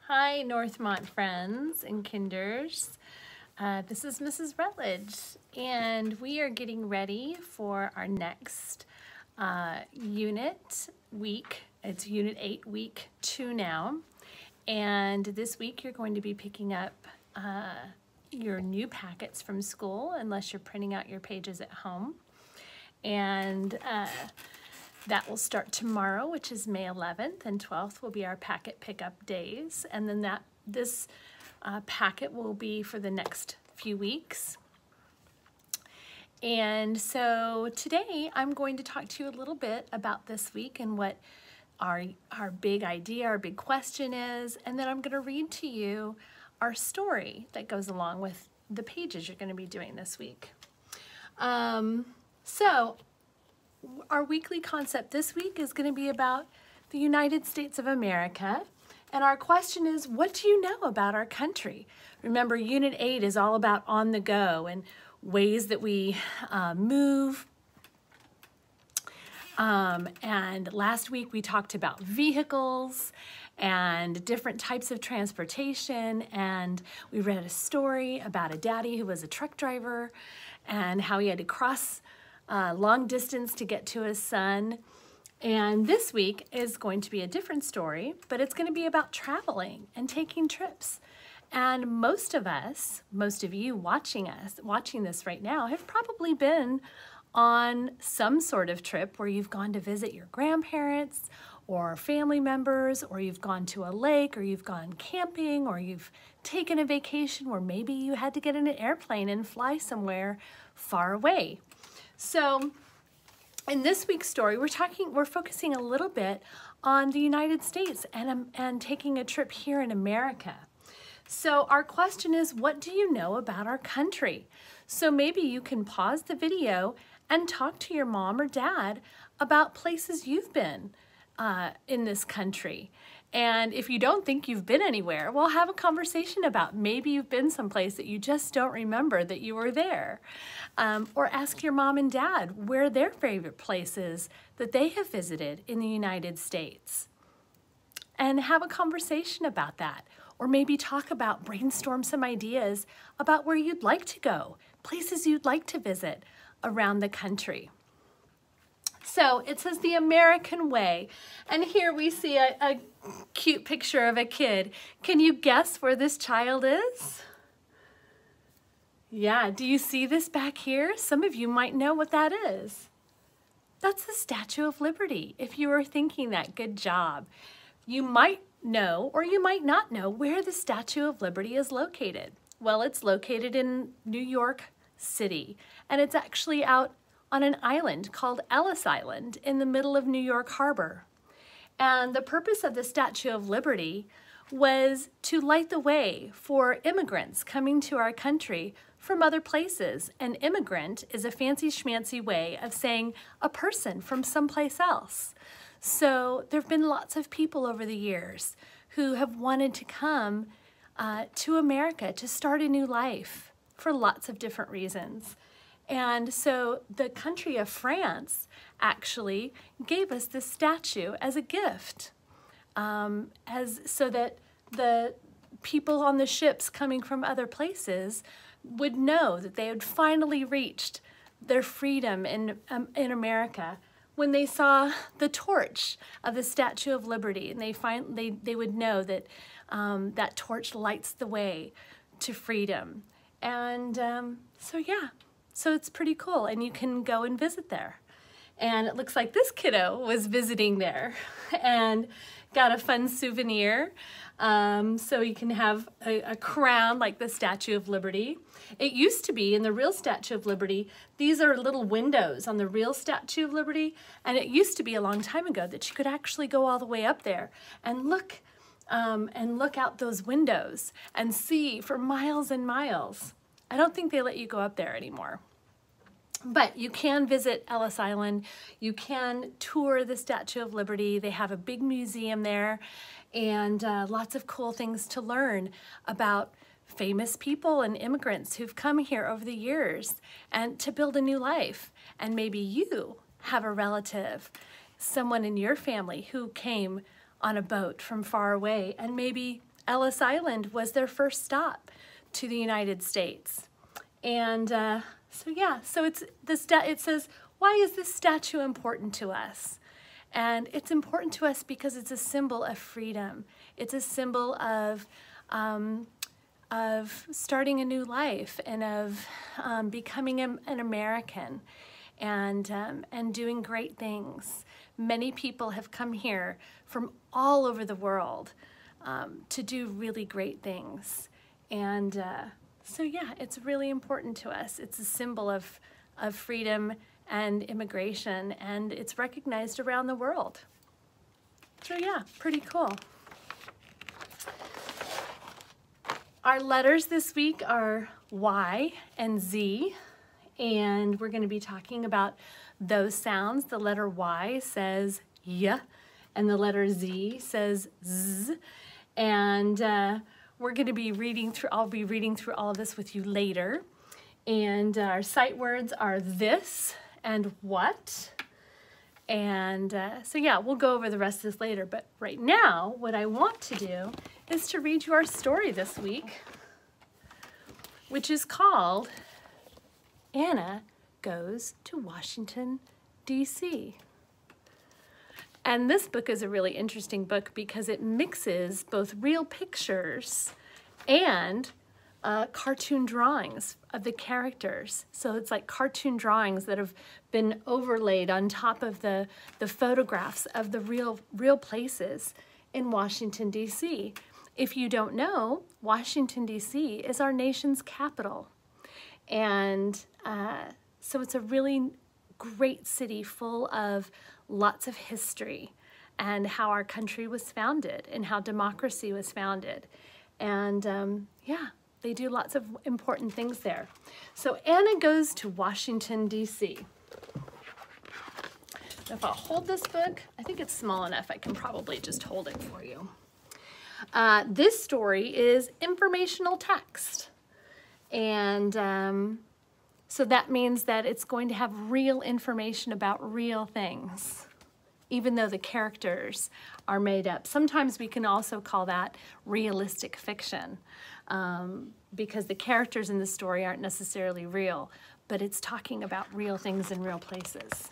Hi, Northmont friends and kinders. This is Mrs. Rutledge, and we are getting ready for our next unit week. It's Unit 8, Week 2 now. And this week you're going to be picking up your new packets from school, unless you're printing out your pages at home. And that will start tomorrow, which is May 11th, and 12th will be our packet pickup days. And then this packet will be for the next few weeks. And so today I'm going to talk to you a little bit about this week and what our big idea, our big question is, and then I'm going to read to you our story that goes along with the pages you're going to be doing this week. So our weekly concept this week is going to be about the United States of America. And our question is, what do you know about our country? Remember, Unit 8 is all about on the go and ways that we move. And last week we talked about vehicles and different types of transportation. And we read a story about a daddy who was a truck driver and how he had to cross long distance to get to his son. And this week is going to be a different story, but it's going to be about traveling and taking trips. And most of you watching this right now have probably been on some sort of trip where you've gone to visit your grandparents or family members, or you've gone to a lake, or you've gone camping, or you've taken a vacation where maybe you had to get in an airplane and fly somewhere far away. So in this week's story, we're focusing a little bit on the United States and taking a trip here in America. So our question is, what do you know about our country? So maybe you can pause the video and talk to your mom or dad about places you've been in this country. And if you don't think you've been anywhere, well, have a conversation about maybe you've been someplace that you just don't remember that you were there. Or ask your mom and dad where their favorite places that they have visited in the United States. And have a conversation about that. Or maybe brainstorm some ideas about where you'd like to go, places you'd like to visit around the country. So it says the American way, and here we see a cute picture of a kid. Can you guess where this child is? Yeah, do you see this back here? Some of you might know what that is. That's the Statue of Liberty. If you were thinking that, good job. You might know, or you might not know, where the Statue of Liberty is located. Well, it's located in New York City, and it's actually out on an island called Ellis Island in the middle of New York Harbor. And the purpose of the Statue of Liberty was to light the way for immigrants coming to our country from other places. An immigrant is a fancy schmancy way of saying a person from someplace else. So there have been lots of people over the years who have wanted to come to America to start a new life for lots of different reasons. And so the country of France actually gave us this statue as a gift, so that the people on the ships coming from other places would know that they had finally reached their freedom in America when they saw the torch of the Statue of Liberty, and they would know that that torch lights the way to freedom. And so yeah. So it's pretty cool, and you can go and visit there. And it looks like this kiddo was visiting there and got a fun souvenir. So you can have a crown like the Statue of Liberty. It used to be in the real Statue of Liberty, these are little windows on the real Statue of Liberty, and it used to be a long time ago that you could actually go all the way up there and look out those windows and see for miles and miles. I don't think they let you go up there anymore. But you can visit Ellis Island. You can tour the Statue of Liberty. They have a big museum there and lots of cool things to learn about famous people and immigrants who've come here over the years and to build a new life. And maybe you have a relative, someone in your family who came on a boat from far away, and maybe Ellis Island was their first stop to the United States. And so it says, why is this statue important to us? And it's important to us because it's a symbol of freedom. It's a symbol of starting a new life and of becoming an American and doing great things. Many people have come here from all over the world to do really great things. And so yeah, it's really important to us. It's a symbol of freedom and immigration, and it's recognized around the world. So yeah, pretty cool. Our letters this week are Y and Z, and we're going to be talking about those sounds. The letter Y says Y, and the letter Z says Z. And we're going to be reading through, I'll be reading through all of this with you later. And our sight words are this and what. And so yeah, we'll go over the rest of this later. But right now, what I want to do is to read you our story this week, which is called Anna Goes to Washington, D.C. And this book is a really interesting book because it mixes both real pictures and cartoon drawings of the characters. So it's like cartoon drawings that have been overlaid on top of the photographs of the real places in Washington, D.C. If you don't know, Washington, D.C. is our nation's capital. And so it's a really great city full of lots of history and how our country was founded and how democracy was founded. And yeah, they do lots of important things there. So Anna Goes to Washington, D.C. If I'll hold this book, I think it's small enough I can probably just hold it for you. This story is informational text. And so that means that it's going to have real information about real things, even though the characters are made up. Sometimes we can also call that realistic fiction, because the characters in the story aren't necessarily real, but it's talking about real things in real places.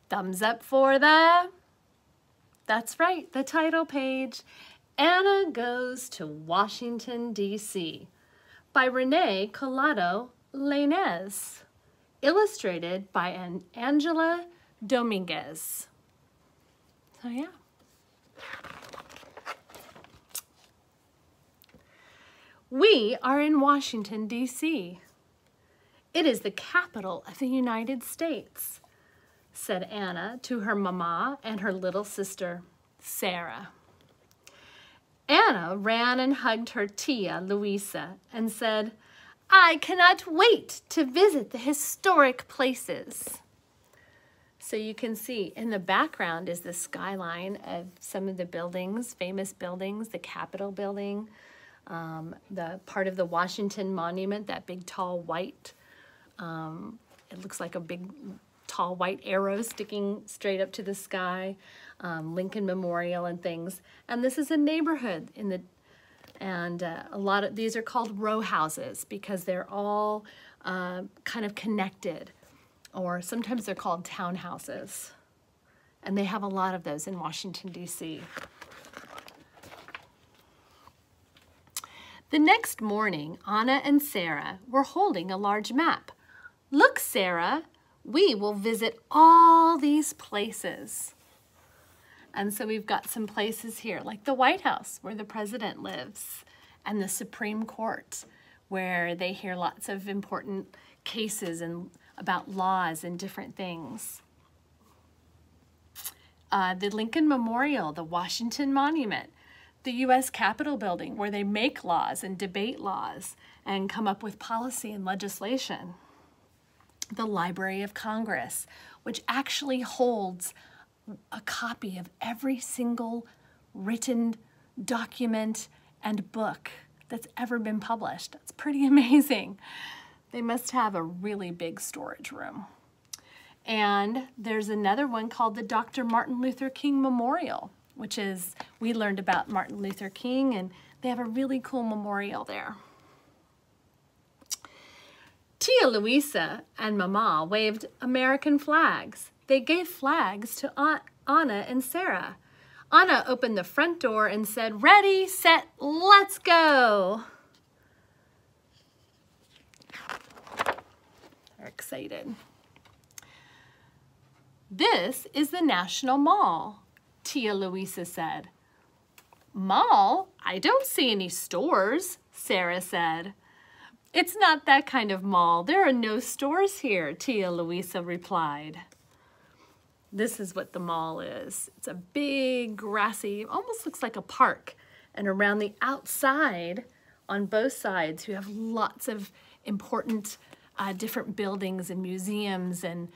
Thumbs up for that's right, the title page, Anna Goes to Washington, D.C. by Renee Collado Lainez, illustrated by Angela Dominguez. So yeah. We are in Washington, D.C. It is the capital of the United States, said Anna to her mama and her little sister, Sarah. Anna ran and hugged her tia, Louisa, and said, I cannot wait to visit the historic places. So you can see in the background is the skyline of some of the buildings, famous buildings, the Capitol building, the part of the Washington Monument, that big tall white, it looks like a big tall white arrow sticking straight up to the sky, Lincoln Memorial and things. And this is a neighborhood and a lot of these are called row houses because they're all kind of connected, or sometimes they're called townhouses. And they have a lot of those in Washington, D.C. The next morning, Anna and Sarah were holding a large map. Look, Sarah, we will visit all these places. And so we've got some places here, like the White House, where the president lives, and the Supreme Court, where they hear lots of important cases and about laws and different things. The Lincoln Memorial, the Washington Monument, the U.S. Capitol building, where they make laws and debate laws and come up with policy and legislation. The Library of Congress, which actually holds a copy of every single written document and book that's ever been published. That's pretty amazing. They must have a really big storage room. And there's another one called the Dr. Martin Luther King Memorial, which is, we learned about Martin Luther King, and they have a really cool memorial there. Tia Louisa and Mama waved American flags. They gave flags to Anna and Sarah. Anna opened the front door and said, "Ready, set, let's go." They're excited. "This is the National Mall," Tia Louisa said. "Mall? I don't see any stores," Sarah said. "It's not that kind of mall. There are no stores here," Tia Louisa replied. This is what the mall is. It's a big, grassy, almost looks like a park. And around the outside, on both sides, you have lots of important different buildings and museums and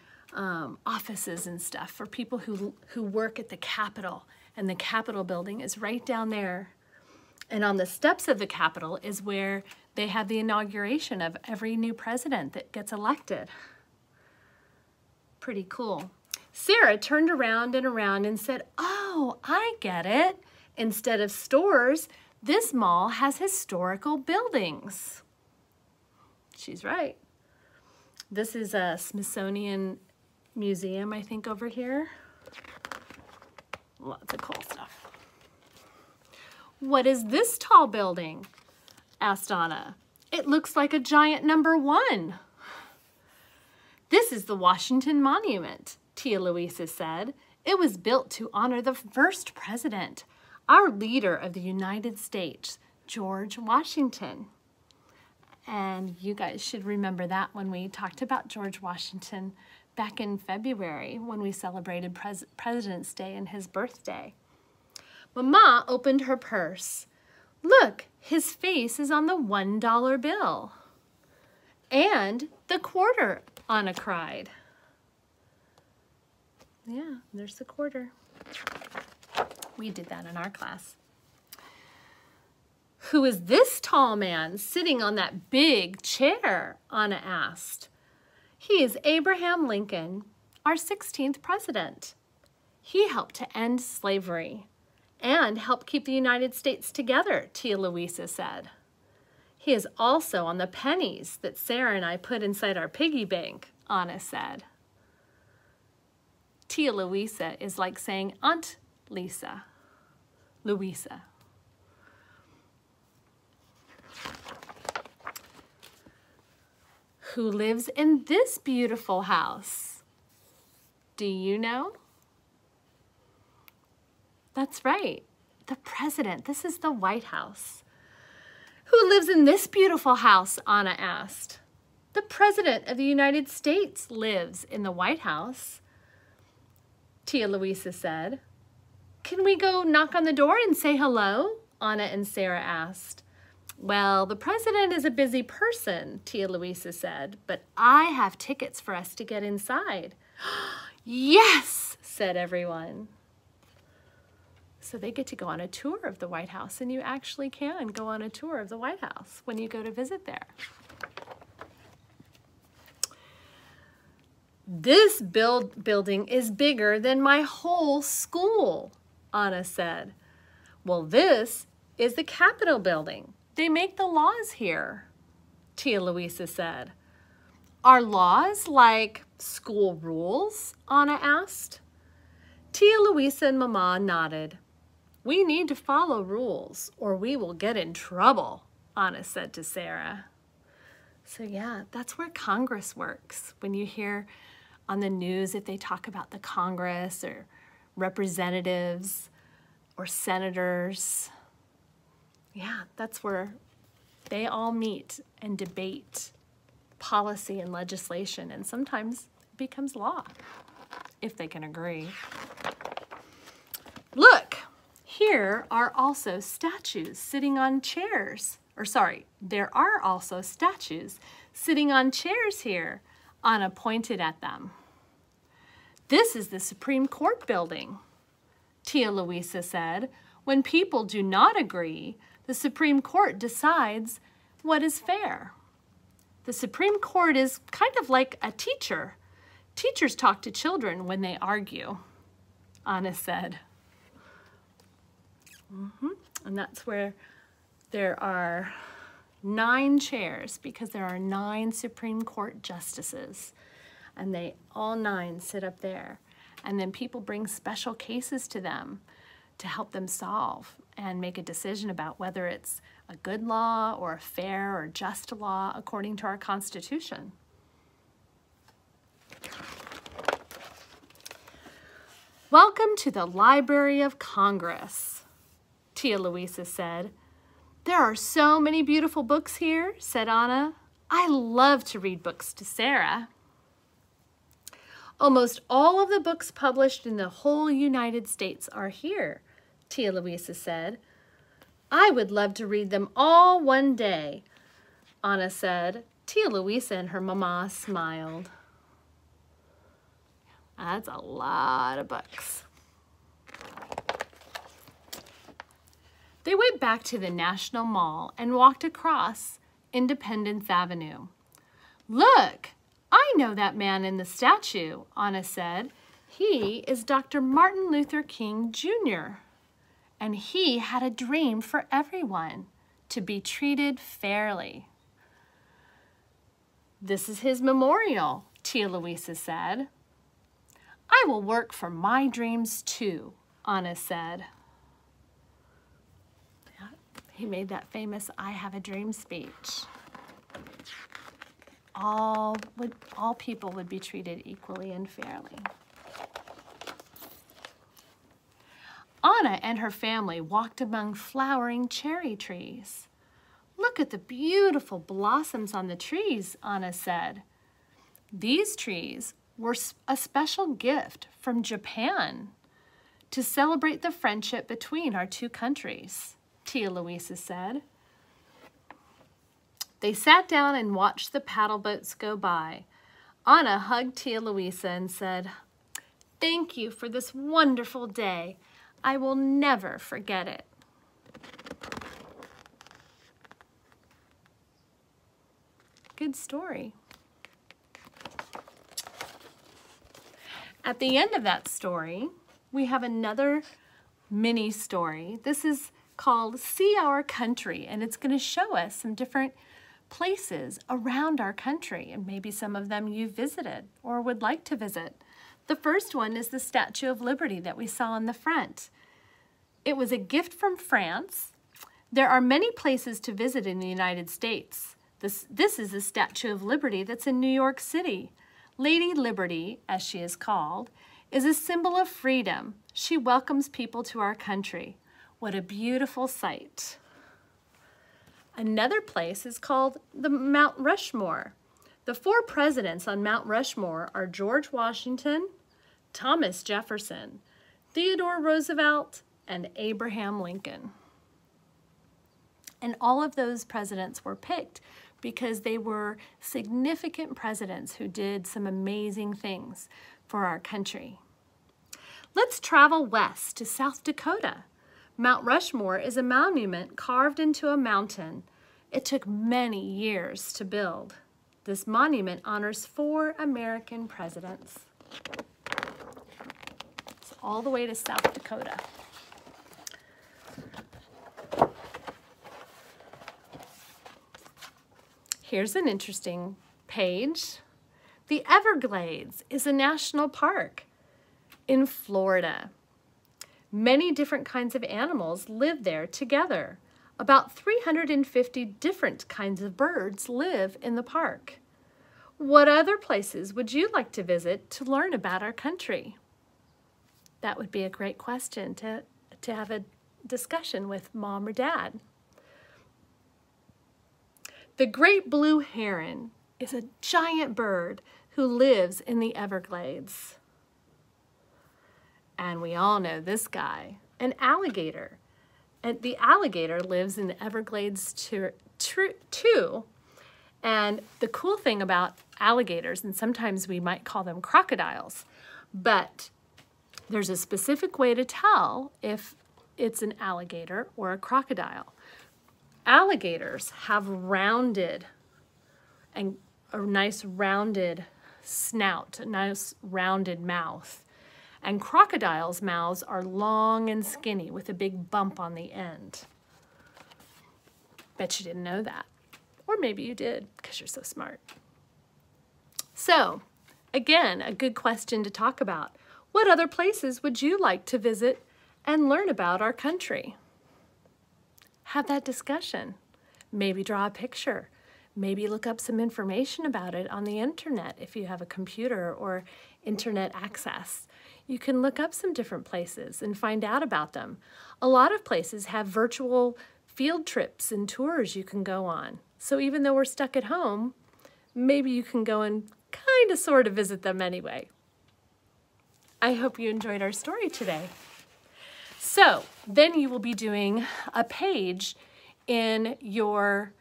offices and stuff for people who work at the Capitol. And the Capitol building is right down there. And on the steps of the Capitol is where they have the inauguration of every new president that gets elected. Pretty cool. Sarah turned around and said, "Oh, I get it. Instead of stores, this mall has historical buildings." She's right. This is a Smithsonian Museum, I think, over here. Lots of cool stuff. "What is this tall building?" asked Anna. "It looks like a giant #1. "This is the Washington Monument," Tia Louisa said. "It was built to honor the first president, our leader of the United States, George Washington." And you guys should remember that when we talked about George Washington back in February when we celebrated President's Day and his birthday. Mama opened her purse. "Look, his face is on the $1 bill." "And the quarter," Anna cried. Yeah, there's the quarter. We did that in our class. "Who is this tall man sitting on that big chair?" Anna asked. "He is Abraham Lincoln, our 16th president. He helped to end slavery and help keep the United States together," Tia Louisa said. "He is also on the pennies that Sarah and I put inside our piggy bank," Anna said. Tia Louisa is like saying Aunt Lisa. Louisa. "Who lives in this beautiful house? Do you know?" That's right, the president. This is the White House. "Who lives in this beautiful house?" Anna asked. "The President of the United States lives in the White House," Tia Louisa said. "Can we go knock on the door and say hello?" Anna and Sarah asked. "Well, the president is a busy person," Tia Louisa said, "but I have tickets for us to get inside." "Yes," said everyone. So they get to go on a tour of the White House, and you actually can go on a tour of the White House when you go to visit there. "This building is bigger than my whole school," Anna said. "Well, this is the Capitol building. They make the laws here," Tia Louisa said. "Are laws like school rules?" Anna asked. Tia Louisa and Mama nodded. "We need to follow rules or we will get in trouble," Anna said to Sarah. So yeah, that's where Congress works. When you hear on the news if they talk about the Congress or representatives or senators, yeah, that's where they all meet and debate policy and legislation, and sometimes it becomes law if they can agree. Look, here are also statues sitting on chairs. There are also statues sitting on chairs here. Anna pointed at them. "This is the Supreme Court building," Tia Louisa said. "When people do not agree, the Supreme Court decides what is fair." The Supreme Court is kind of like a teacher. Teachers talk to children when they argue, Anna said. And that's where there are 9 chairs, because there are 9 Supreme Court justices. And they all 9 sit up there. And then people bring special cases to them to help them solve and make a decision about whether it's a good law or a fair or just law according to our Constitution. Welcome to the Library of Congress, Tia Louisa said. There are so many beautiful books here, said Anna. I love to read books to Sarah. Almost all of the books published in the whole United States are here, Tia Louisa said. I would love to read them all one day, Anna said. Tia Louisa and her mama smiled. That's a lot of books. They went back to the National Mall and walked across Independence Avenue. Look, I know that man in the statue, Anna said. He is Dr. Martin Luther King, Jr., and he had a dream for everyone, to be treated fairly. This is his memorial, Tia Louisa said. I will work for my dreams too, Anna said. Yeah, he made that famous I have a dream speech. All people would be treated equally and fairly. Anna and her family walked among flowering cherry trees. Look at the beautiful blossoms on the trees, Anna said. These trees were a special gift from Japan to celebrate the friendship between our 2 countries, Tia Louisa said. They sat down and watched the paddle boats go by. Anna hugged Tia Louisa and said, "Thank you for this wonderful day. I will never forget it." Good story. At the end of that story, we have another mini story. This is called See Our Country, and it's going to show us some different places around our country, and maybe some of them you've visited or would like to visit. The first one is the Statue of Liberty that we saw in the front. It was a gift from France. There are many places to visit in the United States. This is the Statue of Liberty that's in New York City. Lady Liberty, as she is called, is a symbol of freedom. She welcomes people to our country. What a beautiful sight. Another place is called the Mount Rushmore. The 4 presidents on Mount Rushmore are George Washington, Thomas Jefferson, Theodore Roosevelt, and Abraham Lincoln. And all of those presidents were picked because they were significant presidents who did some amazing things for our country. Let's travel west to South Dakota. Mount Rushmore is a monument carved into a mountain. It took many years to build. This monument honors 4 American presidents. It's all the way to South Dakota. Here's an interesting page. The Everglades is a national park in Florida. Many different kinds of animals live there together. About 350 different kinds of birds live in the park. What other places would you like to visit to learn about our country? That would be a great question to have a discussion with Mom or Dad. The great blue heron is a giant bird who lives in the Everglades. And we all know this guy, an alligator. And the alligator lives in the Everglades too. And the cool thing about alligators, and sometimes we might call them crocodiles, but there's a specific way to tell if it's an alligator or a crocodile. Alligators have rounded and a nice rounded snout, a nice rounded mouth. And crocodiles' mouths are long and skinny with a big bump on the end. Bet you didn't know that. Or maybe you did, because you're so smart. So, again, a good question to talk about. What other places would you like to visit and learn about our country? Have that discussion. Maybe draw a picture. Maybe look up some information about it on the internet if you have a computer or internet access. You can look up some different places and find out about them. A lot of places have virtual field trips and tours you can go on. So even though we're stuck at home, maybe you can go and kind of sort of visit them anyway. I hope you enjoyed our story today. So then you will be doing a page in your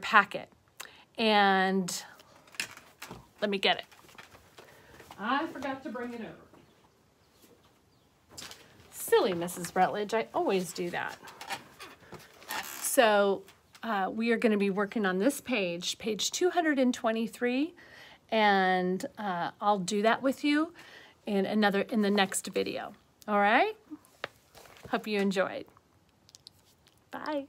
packet. And let me get it. I forgot to bring it over. Silly Mrs. Rutledge, I always do that. So we are going to be working on this page, page 223, and I'll do that with you in the next video. All right? Hope you enjoyed. Bye.